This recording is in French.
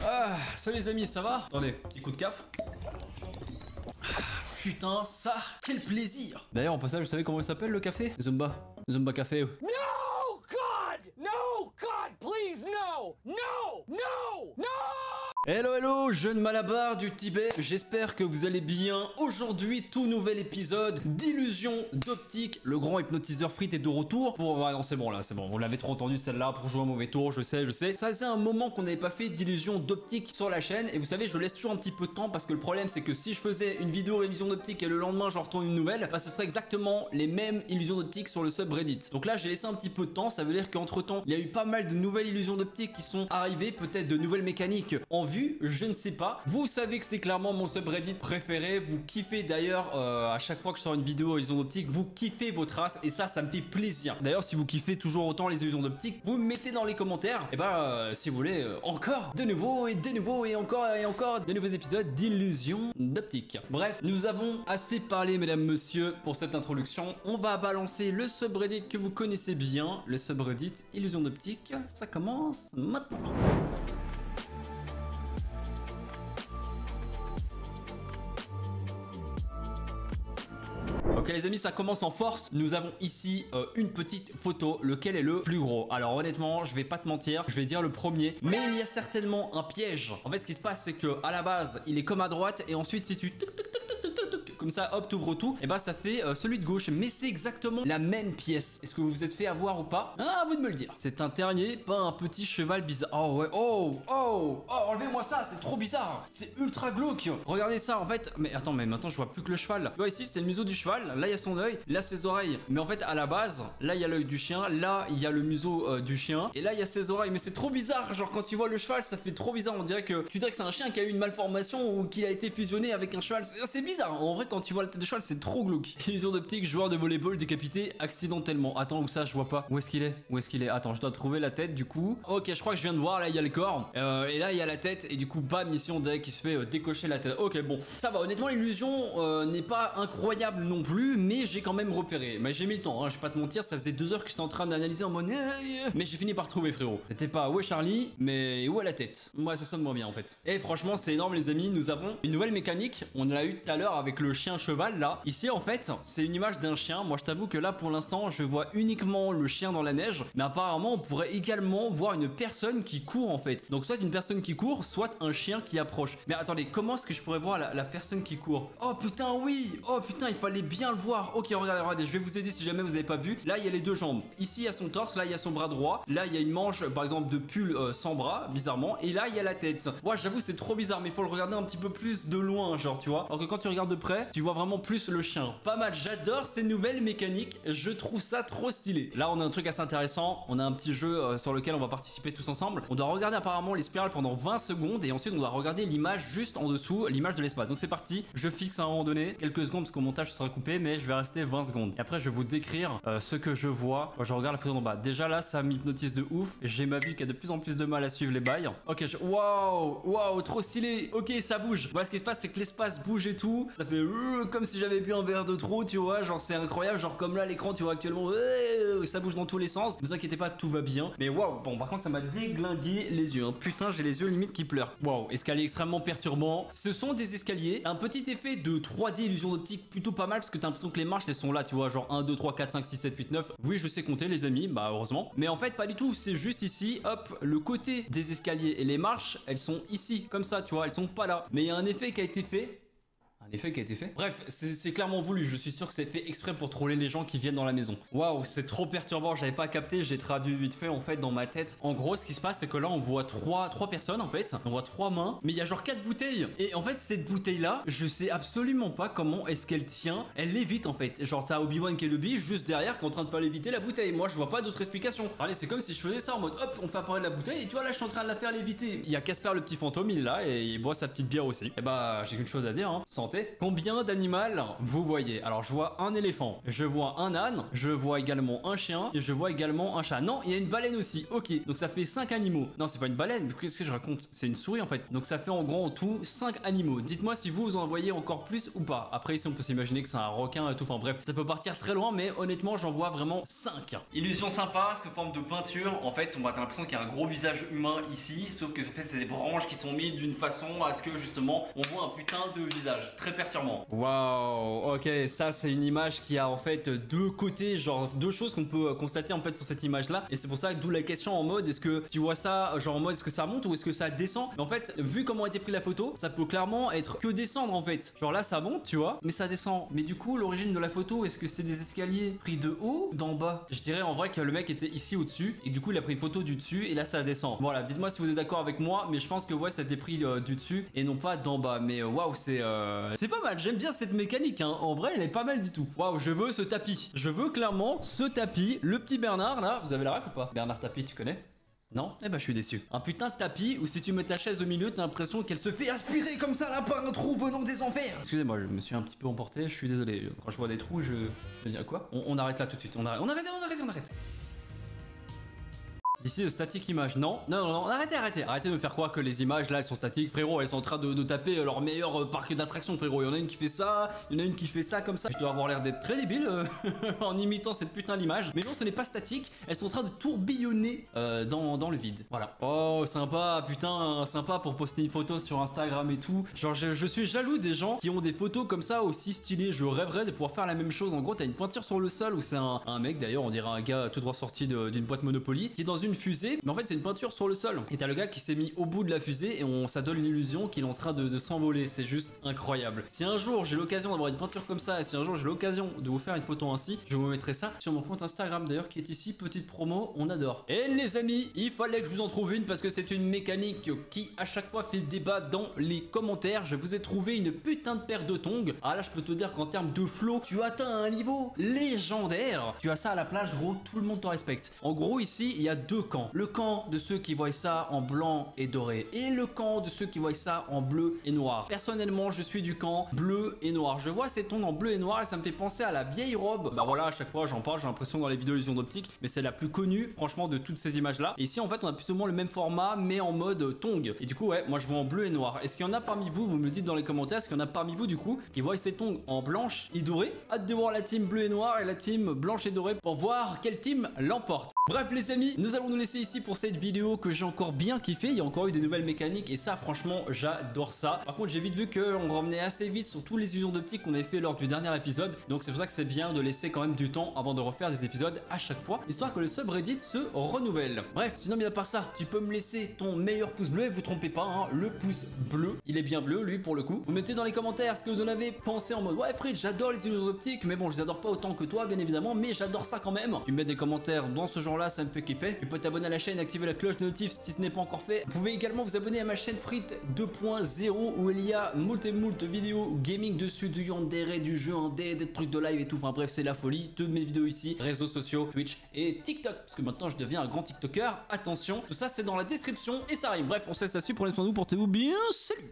Ah, salut les amis, ça va? Attendez, petit coup de caf. Putain, ça, quel plaisir! D'ailleurs, en passage, vous savez comment il s'appelle le café? Zumba. Zumba Café. No, God! No, God, please, no! No! No! No! Hello, hello, jeune Malabar du Tibet, j'espère que vous allez bien. Aujourd'hui, tout nouvel épisode d'Illusion d'Optique. Le grand hypnotiseur Frites est de retour pour... Ah non, c'est bon là, c'est bon, vous l'avez trop entendu celle-là pour jouer un mauvais tour, je sais. Ça faisait un moment qu'on n'avait pas fait d'Illusion d'Optique sur la chaîne. Et vous savez, je laisse toujours un petit peu de temps parce que le problème, c'est que si je faisais une vidéo Illusion d'Optique et le lendemain, j'en retourne une nouvelle, bah ce serait exactement les mêmes Illusions d'Optique sur le subreddit. Donc là, j'ai laissé un petit peu de temps, ça veut dire qu'entre temps, il y a eu pas mal de nouvelles Illusions d'Optique qui sont arrivées, peut-être de nouvelles mécaniques en vue. Je ne sais pas. Vous savez que c'est clairement mon subreddit préféré. Vous kiffez d'ailleurs à chaque fois que je sors une vidéo illusion d'optique, vous kiffez vos traces et ça me fait plaisir. D'ailleurs, si vous kiffez toujours autant les illusions d'optique, vous me mettez dans les commentaires. Et bah, si vous voulez encore de nouveau et encore de nouveaux épisodes d'illusion d'optique. Bref, nous avons assez parlé, mesdames, messieurs, pour cette introduction. On va balancer le subreddit que vous connaissez bien, le subreddit illusion d'optique. Ça commence maintenant. Ok les amis, ça commence en force. Nous avons ici une petite photo, lequel est le plus gros. Alors honnêtement, je vais pas te mentir, je vais dire le premier, mais il y a certainement un piège. En fait, ce qui se passe, c'est que à la base, il est comme à droite et ensuite si tu comme ça, hop, t'ouvres tout, et bah ça fait celui de gauche, mais c'est exactement la même pièce. Est-ce que vous vous êtes fait avoir ou pas? Ah, à vous de me le dire. C'est un terrier, pas un petit cheval bizarre. Oh ouais, oh, enlevez-moi ça, c'est trop bizarre. C'est ultra glauque. Regardez ça, en fait. Mais attends, mais maintenant je vois plus que le cheval. Tu vois ici, c'est le museau du cheval. Là, il y a son œil, là ses oreilles. Mais en fait, à la base, là il y a l'œil du chien, là il y a le museau du chien, et là il y a ses oreilles. Mais c'est trop bizarre. Genre quand tu vois le cheval, ça fait trop bizarre. On dirait que tu dirais que c'est un chien qui a eu une malformation ou qui a été fusionné avec un cheval. C'est bizarre. En vrai, quand tu vois la tête de cheval, c'est trop glauque. Illusion d'optique, joueur de volleyball décapité accidentellement. Attends, où ça? Je vois pas. Où est-ce qu'il est? Où est-ce qu'il est? Attends, je dois trouver la tête du coup. Ok, je crois que je viens de voir. Là, il y a le corps. Et là, il y a la tête. Et du coup, bam, ici, on dirait qu'il se fait décocher la tête. Ok, bon, ça va. Honnêtement, l'illusion n'est pas incroyable non plus, mais j'ai quand même repéré. Mais j'ai mis le temps, hein, je vais pas te mentir. Ça faisait 2 heures que j'étais en train d'analyser en mode. Mais j'ai fini par trouver, frérot. C'était pas où est Charlie, mais où est la tête? Ouais, ça sonne moins bien en fait. Et franchement, c'est énorme, les amis. Nous avons une nouvelle mécanique. On l'a eu tout à l'heure avec le chien cheval là. Ici, en fait, c'est une image d'un chien. Moi, je t'avoue que là, pour l'instant, je vois uniquement le chien dans la neige. Mais apparemment, on pourrait également voir une personne qui court, en fait. Donc, soit une personne qui court, soit un chien qui approche. Mais attendez, comment est-ce que je pourrais voir la personne qui court? Oh putain, oui! Oh putain, il fallait bien le voir. Ok, regardez, je vais vous aider si jamais vous n'avez pas vu. Là, il y a les 2 jambes. Ici, il y a son torse. Là, il y a son bras droit. Là, il y a une manche, par exemple, de pull sans bras, bizarrement. Et là, il y a la tête. Ouais, j'avoue, c'est trop bizarre, mais il faut le regarder un petit peu plus de loin, genre, tu vois. Alors que quand tu regardes de près, tu vois vraiment plus le chien. Pas mal, j'adore ces nouvelles mécaniques, je trouve ça trop stylé. Là on a un truc assez intéressant, on a un petit jeu sur lequel on va participer tous ensemble. On doit regarder apparemment les spirales pendant 20 secondes et ensuite on doit regarder l'image juste en dessous, l'image de l'espace. Donc c'est parti, je fixe à un moment donné, quelques secondes parce qu'au montage ce sera coupé, mais je vais rester 20 secondes. Et après je vais vous décrire ce que je vois quand je regarde la photo d'en bas. Déjà là ça m'hypnotise de ouf, j'ai ma vue qui a de plus en plus de mal à suivre les bails. Ok, waouh, trop stylé. Ok, ça bouge. Voilà, ce qui se passe c'est que l'espace bouge et tout, ça fait comme si j'avais bu un verre de trop, tu vois, genre c'est incroyable, genre comme là l'écran tu vois actuellement ça bouge dans tous les sens, ne vous inquiétez pas, tout va bien, mais waouh, bon par contre ça m'a déglingué les yeux, hein. Putain j'ai les yeux limite qui pleurent. Waouh, escalier extrêmement perturbant, ce sont des escaliers, un petit effet de 3D illusion d'optique plutôt pas mal parce que t'as l'impression que les marches elles sont là, tu vois, genre 1, 2, 3, 4, 5, 6, 7, 8, 9, oui je sais compter les amis, bah heureusement, mais en fait pas du tout, c'est juste ici, hop, le côté des escaliers et les marches, elles sont ici, comme ça, tu vois, elles sont pas là, mais il y a un effet qui a été fait. Un effet qui a été fait. Bref, c'est clairement voulu. Je suis sûr que c'est fait exprès pour troller les gens qui viennent dans la maison. Waouh, c'est trop perturbant. J'avais pas capté. J'ai traduit vite fait en fait dans ma tête. En gros, ce qui se passe, c'est que là, on voit trois personnes en fait. On voit 3 mains, mais il y a genre 4 bouteilles. Et en fait, cette bouteille là, je sais absolument pas comment est-ce qu'elle tient. Elle lévite en fait. Genre, t'as Obi-Wan Kenobi juste derrière qui est en train de faire léviter la bouteille. Moi, je vois pas d'autre explication. Allez, c'est comme si je faisais ça en mode hop, on fait apparaître la bouteille et tu vois là, je suis en train de la faire léviter. Il y a Casper le petit fantôme, il est là et il boit sa petite bière aussi. Et bah, j'ai qu'une chose à dire, hein. Santé. c'est combien d'animaux vous voyez. Alors je vois un éléphant, je vois un âne, je vois également un chien et je vois également un chat. Non, il y a une baleine aussi. Ok, donc ça fait 5 animaux. Non, c'est pas une baleine, qu'est-ce que je raconte? C'est une souris en fait. Donc ça fait en gros en tout 5 animaux. Dites-moi si vous en voyez encore plus ou pas. Après ici on peut s'imaginer que c'est un requin et tout. Enfin bref, ça peut partir très loin, mais honnêtement j'en vois vraiment 5. Illusion sympa sous forme de peinture. En fait on va avoir l'impression qu'il y a un gros visage humain ici, sauf que en fait c'est des branches qui sont mises d'une façon à ce que justement on voit un putain de visage. Très perturbant. Waouh, ok, ça c'est une image qui a en fait deux côtés, genre deux choses qu'on peut constater en fait sur cette image là. Et c'est pour ça que d'où la question en mode est-ce que tu vois ça genre en mode est-ce que ça monte ou est-ce que ça descend? Mais en fait vu comment a été pris la photo, ça peut clairement être que descendre en fait. Genre là ça monte tu vois, mais ça descend. Mais du coup l'origine de la photo, est-ce que c'est des escaliers pris de haut ou d'en bas? Je dirais en vrai que le mec était ici au-dessus et du coup il a pris une photo du dessus et là ça descend. Voilà, dites-moi si vous êtes d'accord avec moi, mais je pense que ouais ça a été pris du dessus et non pas d'en bas. Mais waouh, c'est pas mal, j'aime bien cette mécanique hein. En vrai elle est pas mal du tout. Waouh, je veux ce tapis. Je veux clairement ce tapis. Le petit Bernard là, vous avez la ref ou pas? Bernard Tapie, tu connais? Non? Eh ben je suis déçu. Un putain de tapis où si tu mets ta chaise au milieu, t'as l'impression qu'elle se fait aspirer comme ça là par un trou venant des enfers. Excusez-moi, je me suis un petit peu emporté, je suis désolé. Quand je vois des trous, je dis quoi? On arrête là tout de suite. On arrête. Ici de statique image, non, arrêtez de me faire croire que les images là elles sont statiques, frérot, elles sont en train de taper leur meilleur parc d'attractions, frérot. Il y en a une qui fait ça, il y en a une qui fait ça comme ça. Je dois avoir l'air d'être très débile en imitant cette putain d'image, mais non, ce n'est pas statique, elles sont en train de tourbillonner dans le vide, voilà. Oh, sympa, putain, sympa pour poster une photo sur Instagram et tout. Genre, je suis jaloux des gens qui ont des photos comme ça aussi stylées, je rêverais de pouvoir faire la même chose. En gros, t'as une pointure sur le sol où c'est un mec, d'ailleurs, on dirait un gars tout droit sorti d'une boîte Monopoly, qui est dans une fusée, mais en fait c'est une peinture sur le sol et t'as le gars qui s'est mis au bout de la fusée et ça donne l'illusion qu'il est en train de s'envoler. C'est juste incroyable. Si un jour j'ai l'occasion d'avoir une peinture comme ça et si un jour j'ai l'occasion de vous faire une photo ainsi, je vous mettrai ça sur mon compte Instagram d'ailleurs qui est ici, petite promo, on adore. Et les amis, il fallait que je vous en trouve une parce que c'est une mécanique qui à chaque fois fait débat dans les commentaires. Je vous ai trouvé une putain de paire de tongs. Ah là je peux te dire qu'en termes de flow, tu atteins un niveau légendaire. Tu as ça à la plage gros, tout le monde te respecte. En gros ici il y a deux camps. Le camp de ceux qui voient ça en blanc et doré et le camp de ceux qui voient ça en bleu et noir. Personnellement je suis du camp bleu et noir. Je vois ces tons en bleu et noir et ça me fait penser à la vieille robe. Bah voilà, à chaque fois j'en parle, j'ai l'impression dans les vidéos illusion d'optique, mais c'est la plus connue franchement de toutes ces images là. Et ici en fait on a plus ou moins le même format mais en mode tong. Et du coup ouais, moi je vois en bleu et noir. Est-ce qu'il y en a parmi vous, vous me le dites dans les commentaires, est-ce qu'il y en a parmi vous du coup qui voient ces tongs en blanche et doré? Hâte de voir la team bleu et noir et la team blanche et dorée pour voir quelle team l'emporte. Bref les amis, nous allons nous laisser ici pour cette vidéo que j'ai encore bien kiffé. Il y a encore eu des nouvelles mécaniques et ça franchement j'adore ça. Par contre j'ai vite vu qu'on revenait assez vite sur tous les illusions d'optique qu'on avait fait lors du dernier épisode. Donc c'est pour ça que c'est bien de laisser quand même du temps avant de refaire des épisodes à chaque fois, histoire que le subreddit se renouvelle. Bref, sinon bien à part ça, tu peux me laisser ton meilleur pouce bleu et vous trompez pas, hein, le pouce bleu, il est bien bleu lui pour le coup. Vous mettez dans les commentaires ce que vous en avez pensé en mode ouais Fritz, j'adore les illusions d'optique, mais bon je les adore pas autant que toi bien évidemment, mais j'adore ça quand même. Tu me mets des commentaires dans ce genre là, ça me fait kiffer. Tu peux t'abonner à la chaîne, activer la cloche de notif si ce n'est pas encore fait. Vous pouvez également vous abonner à ma chaîne Fritz 2.0 où il y a moult vidéos gaming dessus, du yandere, du jeu indé, des trucs de live et tout. Enfin bref, c'est la folie. Toutes mes vidéos ici, réseaux sociaux, Twitch et TikTok. Parce que maintenant je deviens un grand TikToker. Attention, tout ça c'est dans la description et ça rime. Bref, on se laisse là-dessus. Prenez soin de vous, portez-vous bien. Salut!